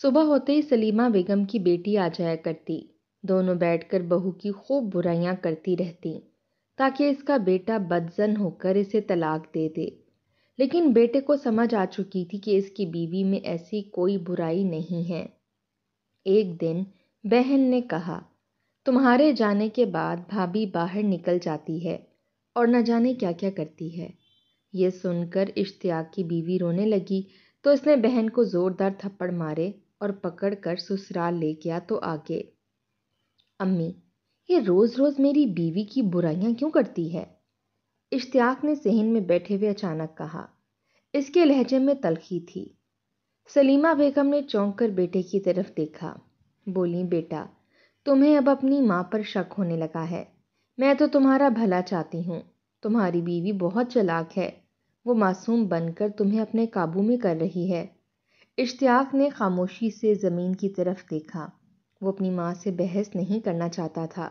صبح ہوتے ہی سلیمہ بیگم کی بیٹی آ جایا کرتی۔ دونوں بیٹھ کر بہو کی خوب برائیاں کرتی رہتی تاکہ اس کا بیٹا بدزن ہو کر اسے طلاق دے دے۔ لیکن بیٹے کو سمجھ آ چکی تھی کہ اس کی بیوی میں ایسی کوئی برائی نہیں ہے۔ ایک دن بہن نے کہا، تمہارے جانے کے بعد بھابھی باہر نکل جاتی ہے اور نہ جانے کیا کیا کرتی ہے۔ یہ سن کر اشتیاق کی بیوی رونے لگی تو اس نے بہن کو زوردار تھپڑ مارے اور پکڑ کر سسرال لے گیا تو آگے، امی یہ روز روز میری بیوی کی برائیاں کیوں کرتی ہے؟ اشتیاق نے صحن میں بیٹھے ہوئے اچانک کہا۔ اس کے لہجے میں تلخی تھی۔ سلیمہ بیگم نے چونک کر بیٹے کی طرف دیکھا، بولی، بیٹا تمہیں اب اپنی ماں پر شک ہونے لگا ہے۔ میں تو تمہارا بھلا چاہتی ہوں۔ تمہاری بیوی بہت چالاک ہے، وہ معصوم بن کر تمہیں اپنے قابو میں کر رہی ہے۔ اشتیاق نے خاموشی سے زمین کی طرف دیکھا۔ وہ اپنی ماں سے بحث نہیں کرنا چاہتا تھا،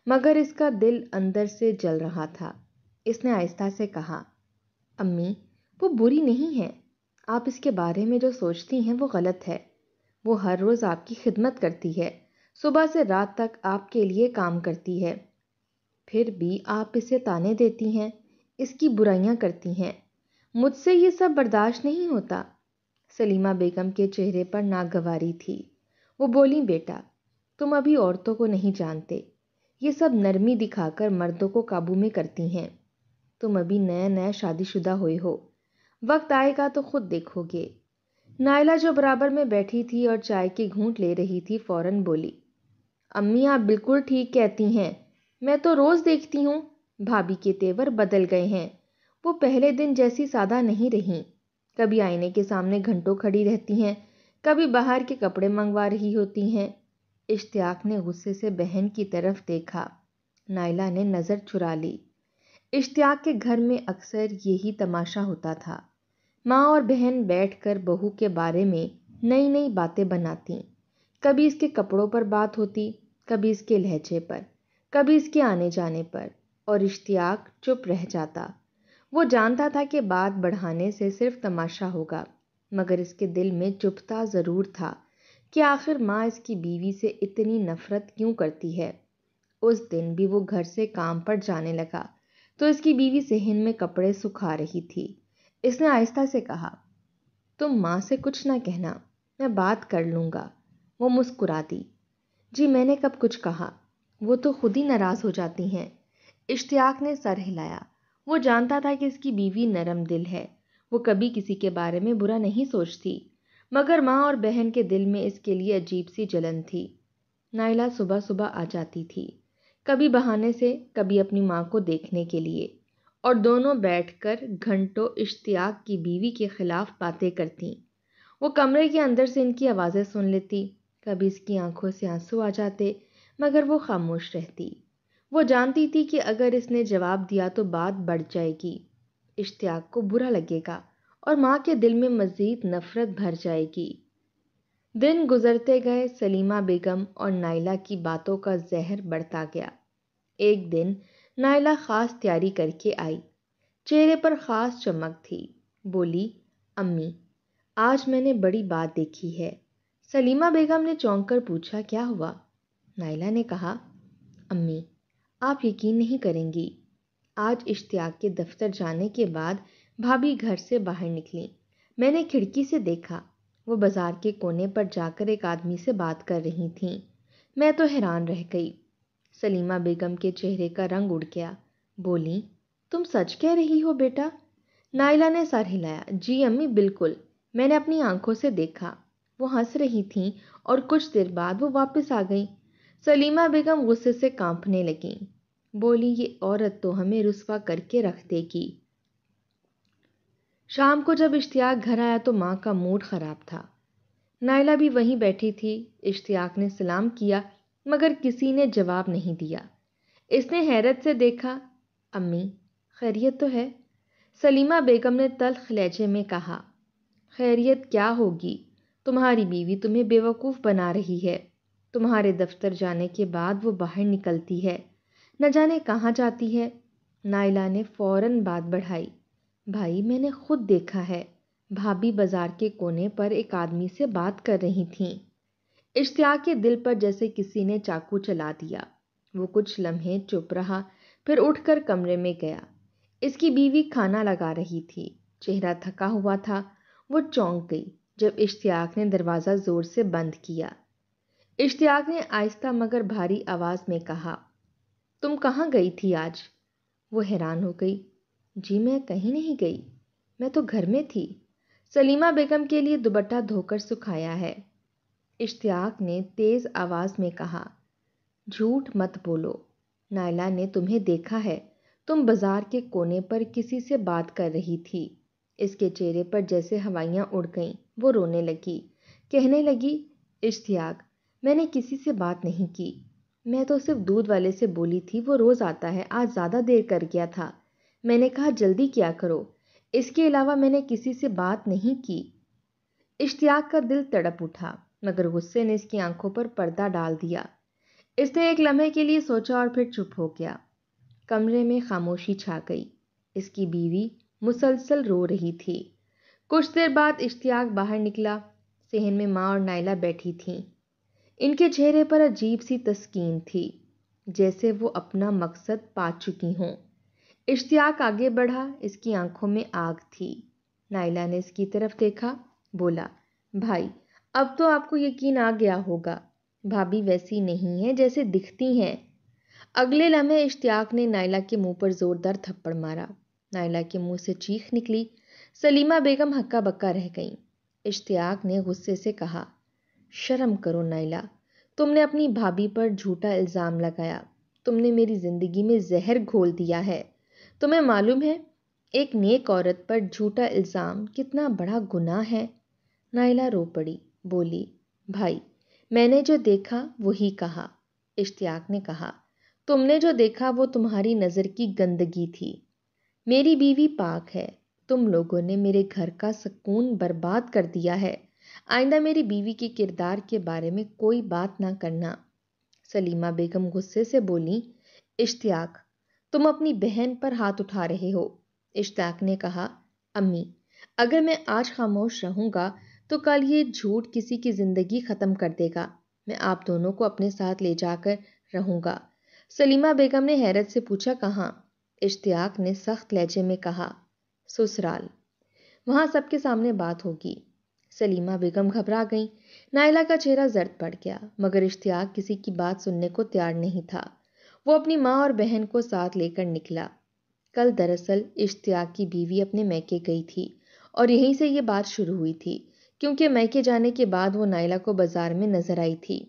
مگر اس کا دل اندر سے جل رہا تھا۔ اس نے آہستہ سے کہا، امی وہ بری نہیں ہے، آپ اس کے بارے میں جو سوچتی ہیں وہ غلط ہے۔ وہ ہر روز آپ کی خدمت کرتی ہے، صبح سے رات تک آپ کے لیے کام کرتی ہے، پھر بھی آپ اسے طعنے دیتی ہیں، اس کی برائیاں کرتی ہیں۔ مجھ سے یہ سب برداشت نہیں ہوتا۔ سلیمہ بیگم کے چہرے پر ناگواری تھی۔ وہ بولی، بیٹا تم ابھی عورتوں کو نہیں جانتے، یہ سب نرمی دکھا کر مردوں کو قابو میں کرتی ہیں۔ تم ابھی نیا نیا شادی شدہ ہوئے ہو، وقت آئے گا تو خود دیکھو گے۔ نائلہ جو برابر میں بیٹھی تھی اور چائے کی گھونٹ لے رہی تھی فوراً بولی، امی آپ بالکل ٹھیک کہتی ہیں، میں تو روز دیکھتی ہوں بھابھی کے تیور بدل گئے ہیں۔ وہ پہلے دن جیسی سادہ نہیں رہیں، کبھی آئینے کے سامنے گھنٹوں کھڑی رہتی ہیں، کبھی باہر کے کپڑے منگوا رہی ہوتی ہیں۔ اشتیاق نے غصے سے بہن کی طرف دیکھا۔ نائلہ نے نظر چرا لی۔ اشتیاق کے گھر میں اکثر یہی تماشا ہوتا تھا۔ ماں اور بہن بیٹھ کر بہو کے بارے میں نئی نئی باتیں بناتی، کبھی اس کے کپڑوں پر بات ہوتی، کبھی اس کے لہجے پر، کبھی اس کے آنے جانے پر، اور اشتیاق چپ رہ جاتا۔ وہ جانتا تھا کہ بات بڑھانے سے صرف تماشا ہوگا، مگر اس کے دل میں چبھتا ضرور تھا کہ آخر ماں اس کی بیوی سے اتنی نفرت کیوں کرتی ہے۔ اس دن بھی وہ گھر سے کام پر جانے لگا تو اس کی بیوی صحن میں کپڑے سکھا رہی تھی۔ اس نے آہستہ سے کہا، تم ماں سے کچھ نہ کہنا، میں بات کر لوں گا۔ وہ مسکرا دی، جی میں نے کب کچھ کہا، وہ تو خود ہی ناراض ہو جاتی ہیں۔ اشتیاق نے سر ہلایا۔ وہ جانتا تھا کہ اس کی بیوی نرم دل ہے، وہ کبھی کسی کے بارے میں برا نہیں سوچتی، مگر ماں اور بہن کے دل میں اس کے لیے عجیب سی جلن تھی۔ نائلہ صبح صبح آ جاتی تھی، کبھی بہانے سے، کبھی اپنی ماں کو دیکھنے کے لیے، اور دونوں بیٹھ کر گھنٹوں اشتیاق کی بیوی کے خلاف باتیں کرتیں۔ وہ کمرے کے اندر سے ان کی آوازیں سن لیتی، کبھی اس کی آنکھوں سے آنسو آ جاتے، مگر وہ خاموش رہتی۔ وہ جانتی تھی کہ اگر اس نے جواب دیا تو بات بڑھ جائے گی، اشتیاق کو برا لگے گا اور ماں کے دل میں مزید نفرت بھر جائے گی۔ دن گزرتے گئے، سلیمہ بیگم اور نائلہ کی باتوں کا زہر بڑھتا گیا۔ ایک دن نائلہ خاص تیاری کر کے آئی، چہرے پر خاص چمک تھی۔ بولی، امی آج میں نے بڑی بات دیکھی ہے۔ سلیمہ بیگم نے چونک کر پوچھا، کیا ہوا؟ نائلہ نے کہا، امی آپ یقین نہیں کریں گی، آج اشتیاق کے دفتر جانے کے بعد بھابھی گھر سے باہر نکلی، میں نے کھڑکی سے دیکھا، وہ بازار کے کونے پر جا کر ایک آدمی سے بات کر رہی تھیں۔ میں تو حیران رہ گئی۔ سلیمہ بیگم کے چہرے کا رنگ اڑ گیا۔ بولی، تم سچ کہہ رہی ہو بیٹا؟ نائلہ نے سر ہلایا، جی امی بالکل، میں نے اپنی آنکھوں سے دیکھا۔ وہ ہنس رہی تھیں اور کچھ دیر بعد وہ واپس آ گئیں۔ سلیمہ بیگم غصے سے کانپنے لگیں۔ بولی، یہ عورت تو ہمیں رسوا کر کے رکھ دے گی۔ شام کو جب اشتیاق گھر آیا تو ماں کا موڈ خراب تھا۔ نائلہ بھی وہیں بیٹھی تھی۔ اشتیاق نے سلام کیا مگر کسی نے جواب نہیں دیا۔ اس نے حیرت سے دیکھا، امی خیریت تو ہے؟ سلیمہ بیگم نے تلخ لہجے میں کہا، خیریت کیا ہوگی، تمہاری بیوی تمہیں بیوقوف بنا رہی ہے۔ تمہارے دفتر جانے کے بعد وہ باہر نکلتی ہے، نہ جانے کہاں جاتی ہے۔ نائلہ نے فوراً بات بڑھائی، بھائی میں نے خود دیکھا ہے، بھابھی بازار کے کونے پر ایک آدمی سے بات کر رہی تھیں۔ اشتیاق کے دل پر جیسے کسی نے چاقو چلا دیا۔ وہ کچھ لمحے چپ رہا، پھر اٹھ کر کمرے میں گیا۔ اس کی بیوی کھانا لگا رہی تھی، چہرہ تھکا ہوا تھا۔ وہ چونک گئی جب اشتیاق نے دروازہ زور سے بند کیا۔ اشتیاق نے آہستہ مگر بھاری آواز میں کہا، تم کہاں گئی تھی آج؟ وہ حیران ہو گئی۔ جی میں کہیں نہیں گئی، میں تو گھر میں تھی، سلیمہ بیگم کے لیے دوپٹہ دھو کر سکھایا ہے۔ اشتیاق نے تیز آواز میں کہا، جھوٹ مت بولو، نائلہ نے تمہیں دیکھا ہے، تم بازار کے کونے پر کسی سے بات کر رہی تھی۔ اس کے چہرے پر جیسے ہوائیاں اڑ گئیں۔ وہ رونے لگی، کہنے لگی، اشتیاق میں نے کسی سے بات نہیں کی، میں تو صرف دودھ والے سے بولی تھی، وہ روز آتا ہے، آج زیادہ دیر کر گیا تھا، میں نے کہا جلدی کیا کرو، اس کے علاوہ میں نے کسی سے بات نہیں کی۔ اشتیاق کا دل تڑپ اٹھا، مگر غصے نے اس کی آنکھوں پر پردہ ڈال دیا۔ اس نے ایک لمحے کے لیے سوچا اور پھر چپ ہو گیا۔ کمرے میں خاموشی چھا گئی۔ اس کی بیوی مسلسل رو رہی تھی۔ کچھ دیر بعد اشتیاق باہر نکلا۔ صحن میں ماں اور نائلہ بیٹھی تھیں۔ ان کے چہرے پر عجیب سی تسکین تھی، جیسے وہ اپنا مقصد پا چکی ہوں۔ اشتیاق آگے بڑھا، اس کی آنکھوں میں آگ تھی۔ نائلہ نے اس کی طرف دیکھا، بولا، بھائی اب تو آپ کو یقین آ گیا ہوگا، بھابھی ویسی نہیں ہے جیسے دکھتی ہیں۔ اگلے لمحے اشتیاق نے نائلہ کے منہ پر زوردار تھپڑ مارا۔ نائلہ کے منہ سے چیخ نکلی۔ سلیمہ بیگم ہکا بکا رہ گئیں۔ اشتیاق نے غصے سے کہا، شرم کرو نائلہ، تم نے اپنی بھابھی پر جھوٹا الزام لگایا، تم نے میری زندگی میں زہر گھول دیا ہے۔ تمہیں معلوم ہے ایک نیک عورت پر جھوٹا الزام کتنا بڑا گناہ ہے؟ نائلہ رو پڑی، بولی، بھائی میں نے جو دیکھا وہی کہا۔ اشتیاق نے کہا، تم نے جو دیکھا وہ تمہاری نظر کی گندگی تھی، میری بیوی پاک ہے، تم لوگوں نے میرے گھر کا سکون برباد کر دیا ہے، آئندہ میری بیوی کے کردار کے بارے میں کوئی بات نہ کرنا۔ سلیمہ بیگم غصے سے بولی، اشتیاق تم اپنی بہن پر ہاتھ اٹھا رہے ہو۔ اشتیاق نے کہا، امی اگر میں آج خاموش رہوں گا تو کل یہ جھوٹ کسی کی زندگی ختم کر دے گا، میں آپ دونوں کو اپنے ساتھ لے جا کر رہوں گا۔ سلیمہ بیگم نے حیرت سے پوچھا، کہاں؟ اشتیاق نے سخت لہجے میں کہا، سسرال، وہاں سب کے سامنے بات ہوگی۔ سلیمہ بیگم گھبرا گئیں۔ نائلہ کا چہرہ زرد پڑ گیا، مگر اشتیاق کسی کی بات سننے کو تیار نہیں تھا۔ وہ اپنی ماں اور بہن کو ساتھ لے کر نکلا۔ کل دراصل اشتیاق کی بیوی اپنے میکے گئی تھی اور یہیں سے یہ بات شروع ہوئی تھی، کیونکہ میکے جانے کے بعد وہ نائلہ کو بازار میں نظر آئی تھی۔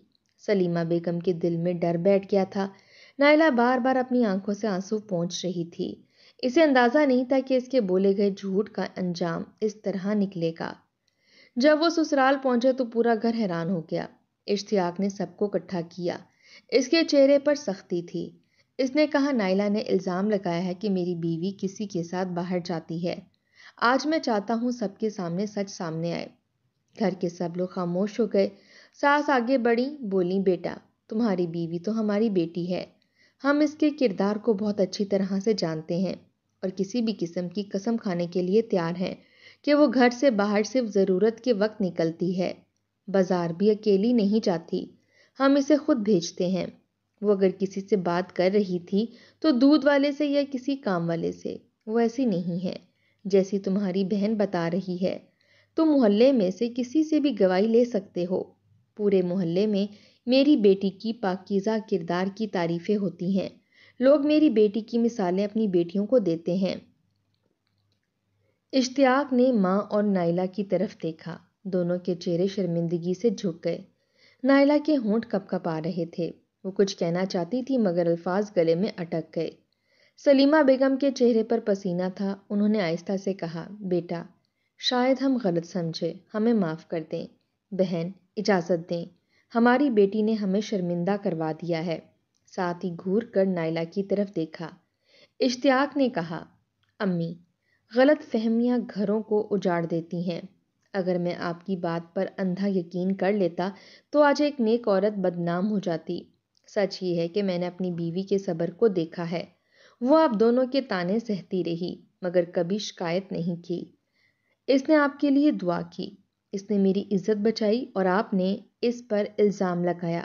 سلیمہ بیگم کے دل میں ڈر بیٹھ گیا تھا۔ نائلہ بار بار اپنی آنکھوں سے آنسو پونچھ رہی تھی۔ اسے اندازہ نہیں تھا کہ اس کے بولے گئے جھوٹ کا انجام اس طرح نکلے گا۔ جب وہ سسرال پہنچے تو پورا گھر حیران ہو گیا۔ اشتیاق نے سب کو اکٹھا کیا۔ اس کے چہرے پر سختی تھی۔ اس نے کہا، نائلہ نے الزام لگایا ہے کہ میری بیوی کسی کے ساتھ باہر جاتی ہے۔ آج میں چاہتا ہوں سب کے سامنے سچ سامنے آئے۔ گھر کے سب لوگ خاموش ہو گئے۔ ساس آگے بڑھی، بولی، بیٹا تمہاری بیوی تو ہماری بیٹی ہے، ہم اس کے کردار کو بہت اچھی طرح سے جانتے ہیں اور کسی بھی قسم کی قسم کھانے کے لیے تیار ہیں کہ وہ گھر سے باہر صرف ضرورت کے وقت نکلتی ہے، بازار بھی اکیلی نہیں جاتی، ہم اسے خود بھیجتے ہیں۔ وہ اگر کسی سے بات کر رہی تھی تو دودھ والے سے یا کسی کام والے سے، وہ ایسی نہیں ہے جیسی تمہاری بہن بتا رہی ہے۔ تم محلے میں سے کسی سے بھی گواہی لے سکتے ہو، پورے محلے میں میری بیٹی کی پاکیزہ کردار کی تعریفیں ہوتی ہیں، لوگ میری بیٹی کی مثالیں اپنی بیٹیوں کو دیتے ہیں۔ اشتیاق نے ماں اور نائلہ کی طرف دیکھا، دونوں کے چہرے شرمندگی سے جھک گئے۔ نائلہ کے ہونٹ کپ کپ آ رہے تھے، وہ کچھ کہنا چاہتی تھی مگر الفاظ گلے میں اٹک گئے۔ سلیمہ بیگم کے چہرے پر پسینہ تھا، انہوں نے آہستہ سے کہا، بیٹا شاید ہم غلط سمجھے، ہمیں معاف کر دیں۔ بہن اجازت دیں، ہماری بیٹی نے ہمیں شرمندہ کروا دیا ہے۔ ساتھ ہی گھور کر نائلہ کی طرف دیکھا۔ اشتیاق نے کہا، امی غلط فہمیاں گھروں کو اجاڑ دیتی ہیں، اگر میں آپ کی بات پر اندھا یقین کر لیتا تو آج ایک نیک عورت بدنام ہو جاتی۔ سچ یہ ہے کہ میں نے اپنی بیوی کے صبر کو دیکھا ہے، وہ آپ دونوں کے طعنے سہتی رہی مگر کبھی شکایت نہیں کی۔ اس نے آپ کے لیے دعا کی، اس نے میری عزت بچائی اور آپ نے اس پر الزام لگایا۔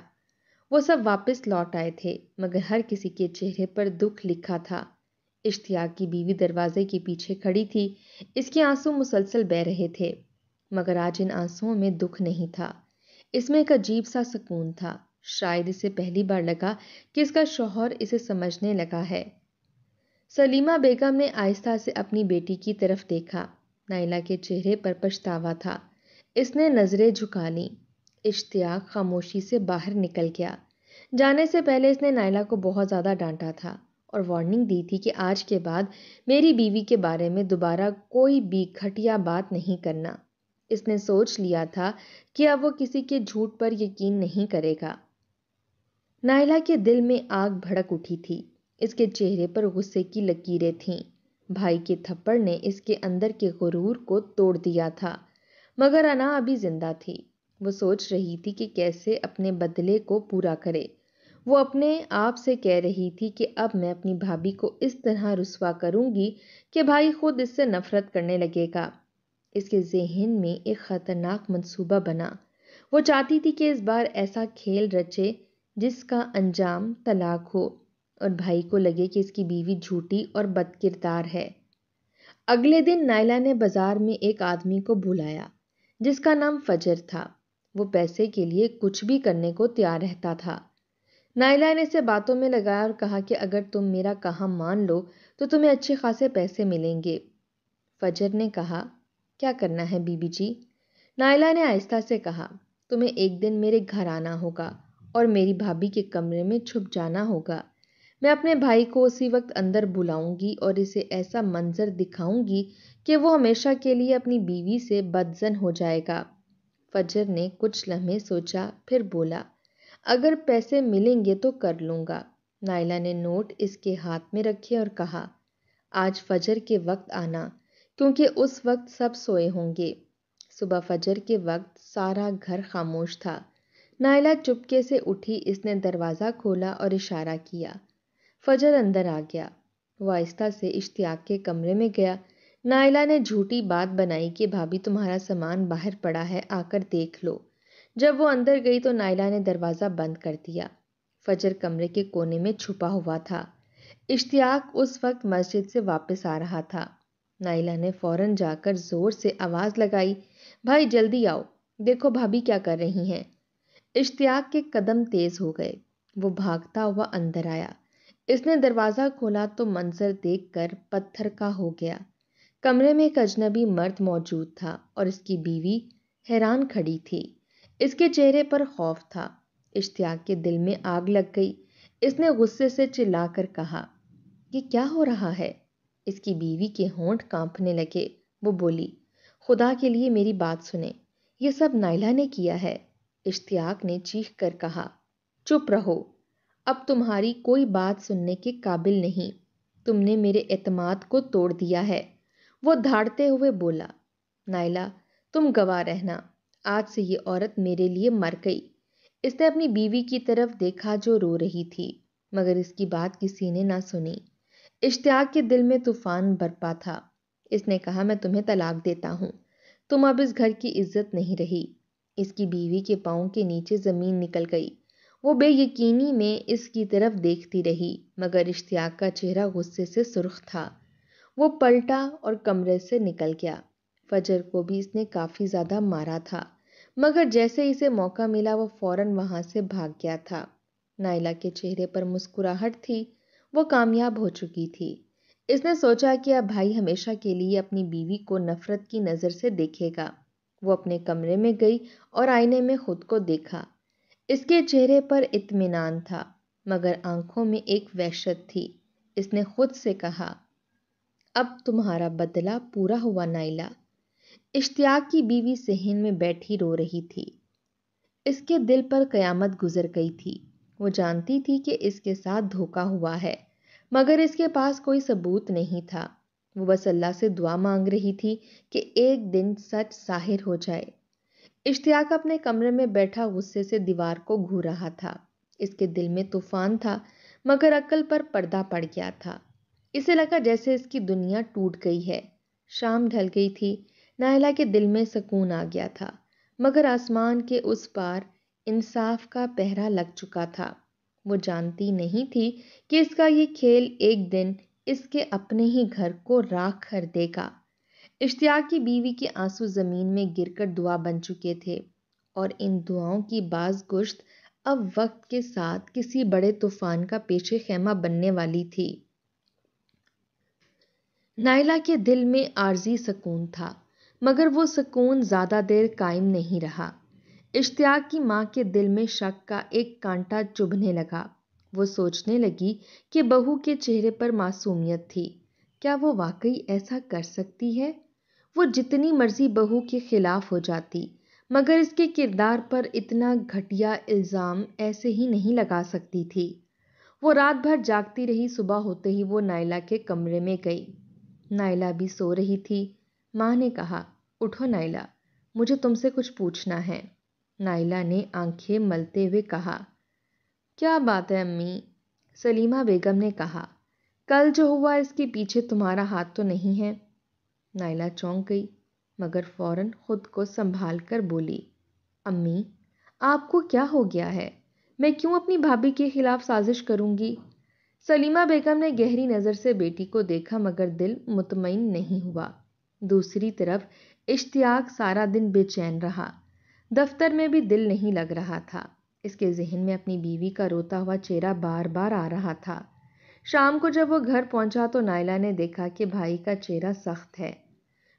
وہ سب واپس لوٹ آئے تھے مگر ہر کسی کے چہرے پر دکھ لکھا تھا۔ اشتیاق کی بیوی دروازے کے پیچھے کھڑی تھی، اس کے آنسو مسلسل بہہ رہے تھے مگر آج ان آنسوؤں میں دکھ نہیں تھا، اس میں ایک عجیب سا سکون تھا۔ شاید اسے پہلی بار لگا کہ اس کا شوہر اسے سمجھنے لگا ہے۔ سلیمہ بیگم نے آہستہ سے اپنی بیٹی کی طرف دیکھا، نائلہ کے چہرے پر پچھتاوا تھا۔ اس نے نظریں جھکا لیں۔ اشتیاق خاموشی سے باہر نکل گیا۔ جانے سے پہلے اس نے نائلہ کو بہت زیادہ ڈانٹا تھا اور وارننگ دی تھی کہ آج کے بعد میری بیوی کے بارے میں دوبارہ کوئی بھی گھٹیا بات نہیں کرنا۔ اس نے سوچ لیا تھا کہ اب وہ کسی کے جھوٹ پر یقین نہیں کرے گا۔ نائلہ کے دل میں آگ بھڑک اٹھی تھی، اس کے چہرے پر غصے کی لکیریں تھیں۔ بھائی کے تھپڑ نے اس کے اندر کے غرور کو توڑ دیا تھا مگر انا ابھی زندہ تھی۔ وہ سوچ رہی تھی کہ کیسے اپنے بدلے کو پورا کرے۔ وہ اپنے آپ سے کہہ رہی تھی کہ اب میں اپنی بھابھی کو اس طرح رسوا کروں گی کہ بھائی خود اس سے نفرت کرنے لگے گا۔ اس کے ذہن میں ایک خطرناک منصوبہ بنا۔ وہ چاہتی تھی کہ اس بار ایسا کھیل رچے جس کا انجام طلاق ہو اور بھائی کو لگے کہ اس کی بیوی جھوٹی اور بد کردار ہے۔ اگلے دن نائلہ نے بازار میں ایک آدمی کو بلایا جس کا نام فجر تھا۔ وہ پیسے کے لیے کچھ بھی کرنے کو تیار رہتا تھا۔ نائلہ نے اسے باتوں میں لگایا اور کہا کہ اگر تم میرا کہا مان لو تو تمہیں اچھے خاصے پیسے ملیں گے۔ فجر نے کہا، کیا کرنا ہے بی بی جی؟ نائلہ نے آہستہ سے کہا، تمہیں ایک دن میرے گھر آنا ہوگا اور میری بھابھی کے کمرے میں چھپ جانا ہوگا۔ میں اپنے بھائی کو اسی وقت اندر بلاؤں گی اور اسے ایسا منظر دکھاؤں گی کہ وہ ہمیشہ کے لیے اپنی بیوی سے بدظن ہو جائے گا۔ فجر نے کچھ لمحے سوچا پھر بولا، اگر پیسے ملیں گے تو کر لوں گا۔ نائلہ نے نوٹ اس کے ہاتھ میں رکھے اور کہا، آج فجر کے وقت آنا کیونکہ اس وقت سب سوئے ہوں گے۔ صبح فجر کے وقت سارا گھر خاموش تھا۔ نائلہ چپکے سے اٹھی، اس نے دروازہ کھولا اور اشارہ کیا۔ فجر اندر آ گیا۔ وہ آہستہ سے اشتیاق کے کمرے میں گیا۔ نائلہ نے جھوٹی بات بنائی کہ بھابھی تمہارا سامان باہر پڑا ہے، آ کر دیکھ لو۔ جب وہ اندر گئی تو نائلہ نے دروازہ بند کر دیا۔ فجر کمرے کے کونے میں چھپا ہوا تھا۔ اشتیاق اس وقت مسجد سے واپس آ رہا تھا۔ نائلہ نے فوراً جا کر زور سے آواز لگائی، بھائی جلدی آؤ، دیکھو بھابھی کیا کر رہی ہیں۔ اشتیاق کے قدم تیز ہو گئے، وہ بھاگتا ہوا اندر آیا۔ اس نے دروازہ کھولا تو منظر دیکھ کر پتھر کا ہو گیا۔ کمرے میں ایک اجنبی مرد موجود تھا اور اس کی بیوی حیران کھڑی تھی۔ اس کے چہرے پر خوف تھا۔ اشتیاق کے دل میں آگ لگ گئی۔ اس نے غصے سے چلا کر کہا، یہ کیا ہو رہا ہے؟ اس کی بیوی کے ہونٹ کانپنے لگے۔ وہ بولی، خدا کے لیے میری بات سنیں، یہ سب نائلہ نے کیا ہے۔ اشتیاق نے چیخ کر کہا، چپ رہو، اب تمہاری کوئی بات سننے کے قابل نہیں، تم نے میرے اعتماد کو توڑ دیا ہے۔ وہ دھاڑتے ہوئے بولا، نائلہ تم گواہ رہنا، آج سے یہ عورت میرے لیے مر گئی۔ اس نے اپنی بیوی کی طرف دیکھا جو رو رہی تھی مگر اس کی بات کسی نے نہ سنی۔ اشتیاق کے دل میں طوفان برپا تھا۔ اس نے کہا، میں تمہیں طلاق دیتا ہوں، تم اب اس گھر کی عزت نہیں رہی۔ اس کی بیوی کے پاؤں کے نیچے زمین نکل گئی۔ وہ بے یقینی میں اس کی طرف دیکھتی رہی مگر اشتیاق کا چہرہ غصے سے سرخ تھا۔ وہ پلٹا اور کمرے سے نکل گیا۔ فجر کو بھی اس نے کافی زیادہ مارا تھا مگر جیسے اسے موقع ملا وہ فوراً وہاں سے بھاگ گیا تھا۔ نائلہ کے چہرے پر مسکراہٹ تھی، وہ کامیاب ہو چکی تھی۔ اس نے سوچا کہ اب بھائی ہمیشہ کے لیے اپنی بیوی کو نفرت کی نظر سے دیکھے گا۔ وہ اپنے کمرے میں گئی اور آئینے میں خود کو دیکھا۔ اس کے چہرے پر اطمینان تھا مگر آنکھوں میں ایک وحشت تھی۔ اس نے خود سے کہا، اب تمہارا بدلہ پورا ہوا نائلہ۔ اشتیاق کی بیوی صحن میں بیٹھی رو رہی تھی۔ اس کے دل پر قیامت گزر گئی تھی۔ وہ جانتی تھی کہ اس کے ساتھ دھوکا ہوا ہے مگر اس کے پاس کوئی ثبوت نہیں تھا۔ وہ بس اللہ سے دعا مانگ رہی تھی کہ ایک دن سچ ظاہر ہو جائے۔ اشتیاق اپنے کمرے میں بیٹھا غصے سے دیوار کو گھور رہا تھا۔ اس کے دل میں طوفان تھا مگر عقل پر پردہ پڑ گیا تھا۔ اسے لگا جیسے اس کی دنیا ٹوٹ گئی ہے۔ شام ڈھل گئی تھی۔ نائلہ کے دل میں سکون آ گیا تھا، مگر آسمان کے اس پار انصاف کا پہرا لگ چکا تھا۔ وہ جانتی نہیں تھی کہ اس کا یہ کھیل ایک دن اس کے اپنے ہی گھر کو راکھ کر دے گا۔ اشتیاق کی بیوی کے آنسو زمین میں گر کر دعا بن چکے تھے، اور ان دعاؤں کی باز گشت اب وقت کے ساتھ کسی بڑے طوفان کا پیش خیمہ بننے والی تھی۔ نائلہ کے دل میں عارضی سکون تھا، مگر وہ سکون زیادہ دیر قائم نہیں رہا۔ اشتیاق کی ماں کے دل میں شک کا ایک کانٹا چبھنے لگا۔ وہ سوچنے لگی کہ بہو کے چہرے پر معصومیت تھی۔ کیا وہ واقعی ایسا کر سکتی ہے؟ وہ جتنی مرضی بہو کے خلاف ہو جاتی، مگر اس کے کردار پر اتنا گھٹیا الزام ایسے ہی نہیں لگا سکتی تھی۔ وہ رات بھر جاگتی رہی، صبح ہوتے ہی وہ نائلہ کے کمرے میں گئی۔ نائلہ بھی سو رہی تھی۔ ماں نے کہا، اٹھو نائلہ، مجھے تم سے کچھ پوچھنا ہے۔ نائلہ نے آنکھیں ملتے ہوئے کہا، کیا بات ہے امی؟ سلیمہ بیگم نے کہا، کل جو ہوا اس کے پیچھے تمہارا ہاتھ تو نہیں ہے؟ نائلہ چونک گئی، مگر فوراً خود کو سنبھال کر بولی، امی آپ کو کیا ہو گیا ہے؟ میں کیوں اپنی بھابھی کے خلاف سازش کروں گی؟ سلیمہ بیگم نے گہری نظر سے بیٹی کو دیکھا، مگر دل مطمئن نہیں ہوا۔ دوسری طرف اشتیاق سارا دن بے چین رہا۔ دفتر میں بھی دل نہیں لگ رہا تھا۔ اس کے ذہن میں اپنی بیوی کا روتا ہوا چہرہ بار بار آ رہا تھا۔ شام کو جب وہ گھر پہنچا تو نائلہ نے دیکھا کہ بھائی کا چہرہ سخت ہے،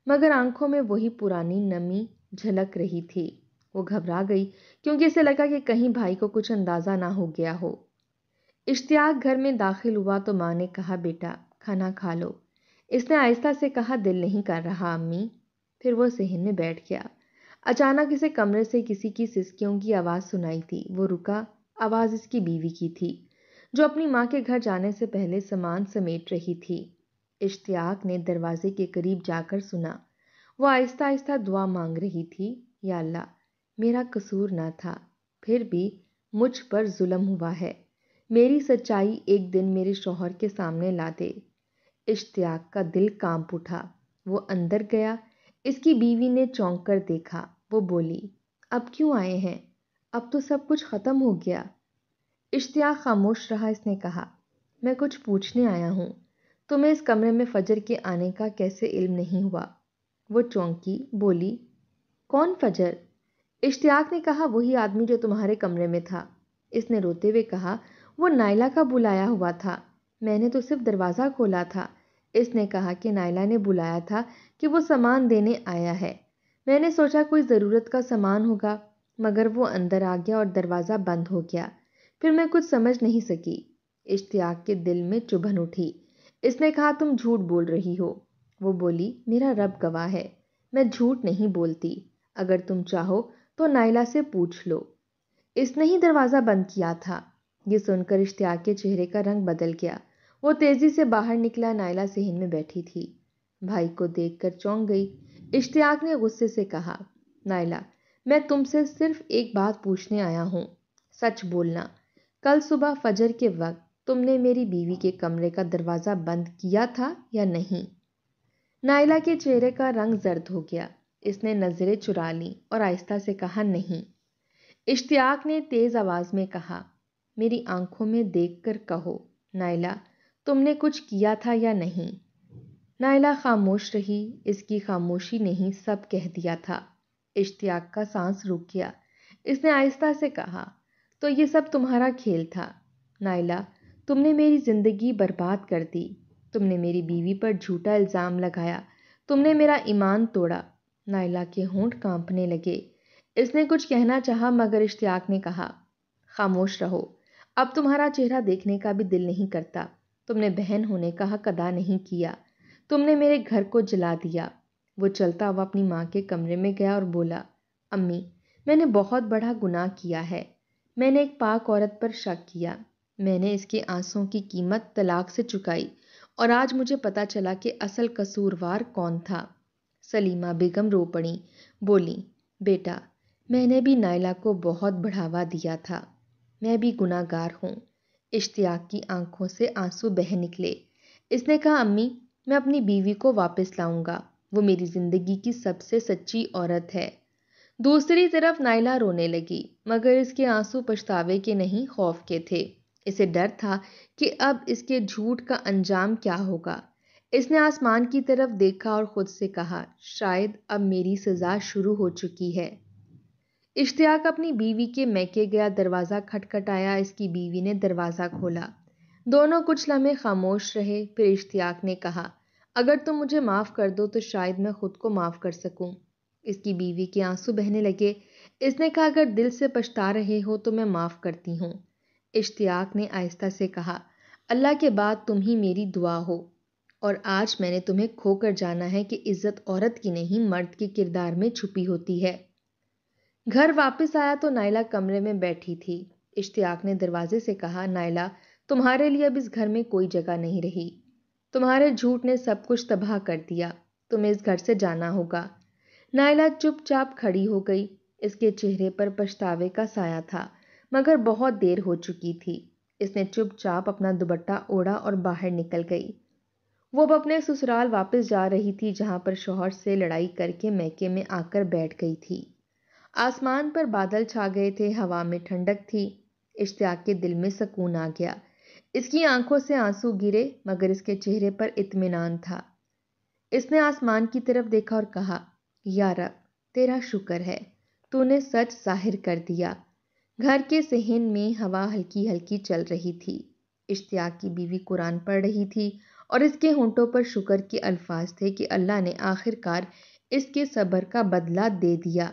مگر آنکھوں میں وہی پرانی نمی جھلک رہی تھی۔ وہ گھبرا گئی، کیونکہ اسے لگا کہ کہیں بھائی کو کچھ اندازہ نہ ہو گیا ہو۔ اشتیاق گھر میں داخل ہوا تو ماں نے کہا، بیٹا کھانا کھا لو۔ اس نے آہستہ سے کہا، دل نہیں کر رہا امی۔ پھر وہ صحن میں بیٹھ گیا۔ اچانک اسے کمرے سے کسی کی سسکیوں کی آواز سنائی تھی۔ وہ رکا۔ آواز اس کی بیوی کی تھی، جو اپنی ماں کے گھر جانے سے پہلے سامان سمیٹ رہی تھی۔ اشتیاق نے دروازے کے قریب جا کر سنا۔ وہ آہستہ آہستہ دعا مانگ رہی تھی، یا اللہ، میرا قصور نہ تھا، پھر بھی مجھ پر ظلم ہوا ہے۔ میری سچائی ایک دن میرے شوہر کے سامنے لا دے۔ اشتیاق کا دل کانپ اٹھا۔ وہ اندر گیا۔ اس کی بیوی نے چونک کر دیکھا۔ وہ بولی، اب کیوں آئے ہیں؟ اب تو سب کچھ ختم ہو گیا۔ اشتیاق خاموش رہا۔ اس نے کہا، میں کچھ پوچھنے آیا ہوں۔ تمہیں اس کمرے میں فجر کے آنے کا کیسے علم نہیں ہوا؟ وہ چونکی، بولی، کون فجر؟ اشتیاق نے کہا، وہی آدمی جو تمہارے کمرے میں تھا۔ اس نے روتے ہوئے کہا، وہ نائلہ کا بلایا ہوا تھا، میں نے تو صرف دروازہ کھولا تھا۔ اس نے کہا کہ نائلہ نے بلایا تھا کہ وہ سامان دینے آیا ہے۔ میں نے سوچا کوئی ضرورت کا سامان ہوگا، مگر وہ اندر آ گیا اور دروازہ بند ہو گیا۔ پھر میں کچھ سمجھ نہیں سکی۔ اشتیاق کے دل میں چبھن اٹھی۔ اس نے کہا، تم جھوٹ بول رہی ہو۔ وہ بولی، میرا رب گواہ ہے، میں جھوٹ نہیں بولتی۔ اگر تم چاہو تو نائلہ سے پوچھ لو، اس نے ہی دروازہ بند کیا تھا۔ یہ سن کر اشتیاق کے چہرے کا رنگ بدل گیا۔ وہ تیزی سے باہر نکلا۔ نائلہ صحن میں بیٹھی تھی، بھائی کو دیکھ کر چونک گئی۔ اشتیاق نے غصے سے کہا، نائلہ، میں تم سے صرف ایک بات پوچھنے آیا ہوں، سچ بولنا، کل صبح فجر کے وقت تم نے میری بیوی کے کمرے کا دروازہ بند کیا تھا یا نہیں؟ نائلہ کے چہرے کا رنگ زرد ہو گیا۔ اس نے نظریں چرا لیں اور آہستہ سے کہا، نہیں۔ اشتیاق نے تیز آواز میں کہا، میری آنکھوں میں دیکھ کر کہو، نائلہ، تم نے کچھ کیا تھا یا نہیں؟ نائلہ خاموش رہی۔ اس کی خاموشی نے ہی سب کہہ دیا تھا۔ اشتیاق کا سانس رک گیا۔ اس نے آہستہ سے کہا، تو یہ سب تمہارا کھیل تھا نائلہ، تم نے میری زندگی برباد کر دی، تم نے میری بیوی پر جھوٹا الزام لگایا، تم نے میرا ایمان توڑا۔ نائلہ کے ہونٹ کانپنے لگے۔ اس نے کچھ کہنا چاہا، مگر اشتیاق نے کہا، خاموش رہو، اب تمہارا چہرہ دیکھنے کا بھی دل نہیں کرتا۔ تم نے بہن ہونے کا حق ادا نہیں کیا، تم نے میرے گھر کو جلا دیا۔ وہ چلتا ہوا اپنی ماں کے کمرے میں گیا اور بولا، امی، میں نے بہت بڑا گناہ کیا ہے۔ میں نے ایک پاک عورت پر شک کیا، میں نے اس کے آنسوں کی قیمت طلاق سے چکائی، اور آج مجھے پتا چلا کہ اصل قصوروار کون تھا۔ سلیمہ بیگم رو پڑیں، بولی، بیٹا، میں نے بھی نائلہ کو بہت بڑھاوا دیا تھا، میں بھی گناہ گار ہوں۔ اشتیاق کی آنکھوں سے آنسو بہہ نکلے۔ اس نے کہا، امی، میں اپنی بیوی کو واپس لاؤں گا، وہ میری زندگی کی سب سے سچی عورت ہے۔ دوسری طرف نائلہ رونے لگی، مگر اس کے آنسو پچھتاوے کے نہیں، خوف کے تھے۔ اسے ڈر تھا کہ اب اس کے جھوٹ کا انجام کیا ہوگا۔ اس نے آسمان کی طرف دیکھا اور خود سے کہا، شاید اب میری سزا شروع ہو چکی ہے۔ اشتیاق اپنی بیوی کے میکے گیا، دروازہ کھٹکھٹایا، اس کی بیوی نے دروازہ کھولا۔ دونوں کچھ لمحے خاموش رہے، پھر اشتیاق نے کہا، اگر تم مجھے معاف کر دو تو شاید میں خود کو معاف کر سکوں۔ اس کی بیوی کے آنسو بہنے لگے۔ اس نے کہا، اگر دل سے پچھتا رہے ہو تو میں معاف کرتی ہوں۔ اشتیاق نے آہستہ سے کہا، اللہ کے بعد تم ہی میری دعا ہو، اور آج میں نے تمہیں کھو کر جانا ہے کہ عزت عورت کی نہیں مرد کے کردار میں چھپی ہوتی ہے۔ گھر واپس آیا تو نائلہ کمرے میں بیٹھی تھی۔ اشتیاق نے دروازے سے کہا، نائلہ، تمہارے لیے اب اس گھر میں کوئی جگہ نہیں رہی۔ تمہارے جھوٹ نے سب کچھ تباہ کر دیا۔ تمہیں اس گھر سے جانا ہوگا۔ نائلہ چپ چاپ کھڑی ہو گئی۔ اس کے چہرے پر پچھتاوے کا سایہ تھا، مگر بہت دیر ہو چکی تھی۔ اس نے چپ چاپ اپنا دوپٹہ اوڑھا اور باہر نکل گئی۔ وہ اب اپنے سسرال واپس جا رہی تھی، جہاں پر شوہر سے لڑائی کر کے میکے میں آ کر بیٹھ گئی تھی۔ آسمان پر بادل چھا گئے تھے، ہوا میں ٹھنڈک تھی۔ اشتیاق کے دل میں سکون آ گیا۔ اس کی آنکھوں سے آنسو گرے، مگر اس کے چہرے پر اطمینان تھا۔ اس نے آسمان کی طرف دیکھا اور کہا، یا رب، تیرا شکر ہے، تو نے سچ ظاہر کر دیا۔ گھر کے صحن میں ہوا ہلکی ہلکی چل رہی تھی۔ اشتیاق کی بیوی قرآن پڑھ رہی تھی اور اس کے ہونٹوں پر شکر کے الفاظ تھے کہ اللہ نے آخر کار اس کے صبر کا بدلہ دے دیا۔